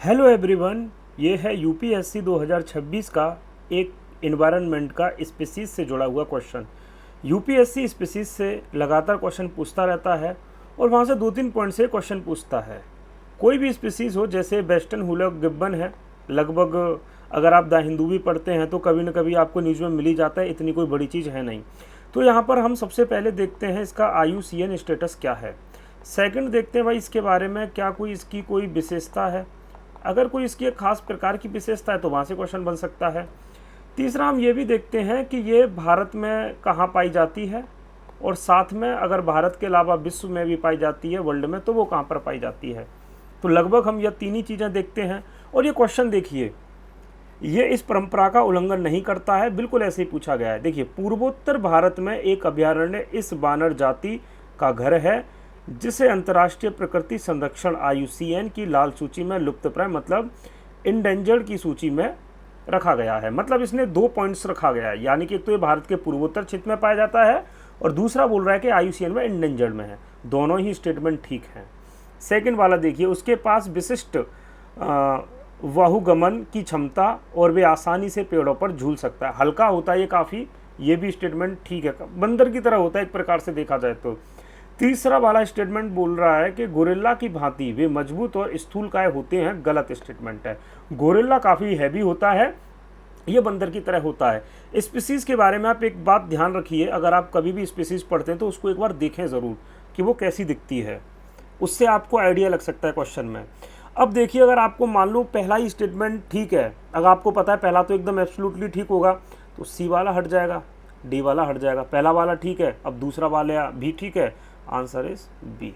Hello everyone, ये है UPSC 2026 का एक इन्वायरमेंट का स्पीसीज से जुड़ा हुआ क्वेश्चन। यूपीएससी स्पीसीज से लगातार क्वेश्चन पूछता रहता है और वहाँ से 2-3 पॉइंट से क्वेश्चन पूछता है। कोई भी स्पीसीज हो, जैसे वेस्टर्न हुलक गिब्बन है, लगभग अगर आप द हिंदू भी पढ़ते हैं तो कभी न कभी आपको न्यूज़ में मिल ही जाता है, इतनी कोई बड़ी चीज़ है नहीं। तो यहाँ पर हम सबसे पहले देखते हैं इसका IUCN स्टेटस क्या है। सेकंड देखते हैं भाई इसके बारे में क्या कोई इसकी कोई विशेषता है, अगर कोई इसकी एक खास प्रकार की विशेषता है तो वहाँ से क्वेश्चन बन सकता है। तीसरा हम ये भी देखते हैं कि ये भारत में कहाँ पाई जाती है, और साथ में अगर भारत के अलावा विश्व में भी पाई जाती है, वर्ल्ड में, तो वो कहाँ पर पाई जाती है। तो लगभग हम यह तीन ही चीज़ें देखते हैं। और ये क्वेश्चन देखिए, ये इस परंपरा का उल्लंघन नहीं करता है, बिल्कुल ऐसे ही पूछा गया है। देखिए, पूर्वोत्तर भारत में एक अभयारण्य इस बानर जाति का घर है जिसे अंतर्राष्ट्रीय प्रकृति संरक्षण IUCN की लाल सूची में लुप्तप्राय मतलब इंडेंजर्ड की सूची में रखा गया है। मतलब इसने 2 पॉइंट्स रखा गया है, यानी कि तो ये भारत के पूर्वोत्तर क्षेत्र में पाया जाता है और दूसरा बोल रहा है कि IUCN में इंडेंजर्ड में है। दोनों ही स्टेटमेंट ठीक हैं। सेकंड वाला देखिए, उसके पास विशिष्ट वाहुगमन की क्षमता और वे आसानी से पेड़ों पर झूल सकता है। हल्का होता है ये काफ़ी, ये भी स्टेटमेंट ठीक है। बंदर की तरह होता है एक प्रकार से देखा जाए तो। तीसरा वाला स्टेटमेंट बोल रहा है कि गोरिल्ला की भांति वे मजबूत और स्थूलकाय होते हैं, गलत स्टेटमेंट है। गोरिल्ला काफ़ी हैवी होता है, ये बंदर की तरह होता है। स्पीसीज़ के बारे में आप एक बात ध्यान रखिए, अगर आप कभी भी स्पीसीज़ पढ़ते हैं तो उसको एक बार देखें ज़रूर कि वो कैसी दिखती है, उससे आपको आइडिया लग सकता है क्वेश्चन में। अब देखिए, अगर आपको मान लो पहला ही स्टेटमेंट ठीक है, अगर आपको पता है पहला तो एकदम एब्सोल्युटली ठीक होगा, तो C वाला हट जाएगा, D वाला हट जाएगा। पहला वाला ठीक है, अब दूसरा वाला भी ठीक है, आंसर इज B।